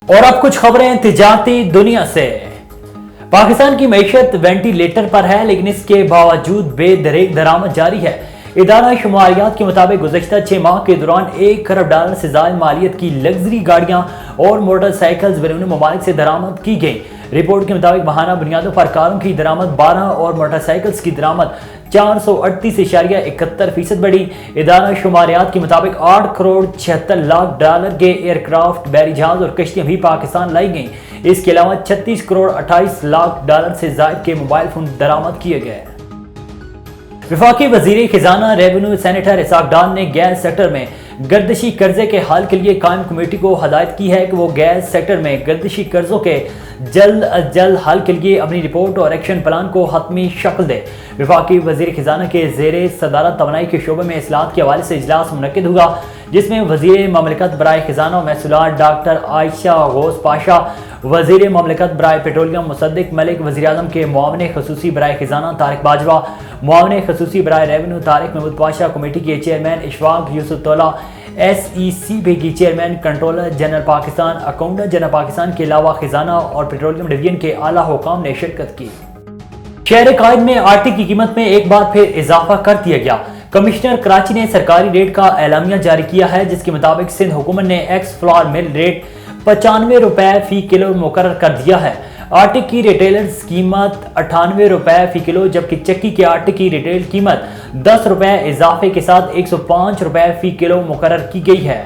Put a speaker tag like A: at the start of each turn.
A: اور اب کچھ خبریں تجارتی دنیا سے۔ پاکستان کی معیشت وینٹیلیٹر پر ہے، لیکن اس کے باوجود بے دریغ درآمد جاری ہے۔ ادارہ شماریات کے مطابق گزشتہ 6 ماہ کے دوران $1 کروڑ سے زائد مالیت کی لگژری گاڑیاں اور موٹر سائیکلز بیرون ممالک سے درآمد کی گئیں۔ رپورٹ کے مطابق ماہانہ بنیادوں پر کاروں کی درآمد 12 اور موٹر سائیکلز کی درآمد 438.71% بڑھی۔ ادارہ شماریات کے مطابق $8.76 کروڑ کے ایئر کرافٹ، بحری جہاز اور کشتیاں بھی پاکستان لائی گئیں۔ اس کے علاوہ $36.28 کروڑ سے زائد کے موبائل فون درآمد کیے گئے۔ وفاقی وزیر خزانہ ریونیو سینیٹر اسحاق ڈار نے گیس سیکٹر میں گردشی قرضے کے حل کے لیے قائم کمیٹی کو ہدایت کی ہے کہ وہ گیس سیکٹر میں گردشی قرضوں کے جلد از جلد حل کے لیے اپنی رپورٹ اور ایکشن پلان کو حتمی شکل دے۔ وفاقی وزیر خزانہ کے زیر صدارت توانائی کے شعبے میں اصلاحات کے حوالے سے اجلاس منعقد ہوا، جس میں وزیر مملکت برائے خزانہ و محصولات ڈاکٹر عائشہ غوث پاشا، وزیر مملکت برائے پیٹرولیم مصدق ملک، وزیر اعظم کے معاون خصوصی برائے خزانہ طارق باجوہ، معاون خصوصی برائے ریونیو طارق محمود پاشا، کمیٹی کے چیئرمین اشفاق یوسف طلع، SEC کی chairman, controller general Pakistan, accountant general Pakistan کے علاوہ خزانہ اور پیٹرولیم ڈویژن کے اعلیٰ حکام نے شرکت کی۔ شہر قائد میں آٹے کی قیمت میں ایک بار پھر اضافہ کر دیا گیا۔ کمشنر کراچی نے سرکاری ریٹ کا اعلامیہ جاری کیا ہے، جس کے مطابق سندھ حکومت نے ایکس فلور مل ریٹ $95 فی کلو مقرر کر دیا ہے۔ آٹے کی ریٹیلرز قیمت $98 فی کلو، جبکہ چکی کے آٹے کی ریٹیل قیمت $10 اضافے کے ساتھ $105 فی کلو مقرر کی گئی ہے۔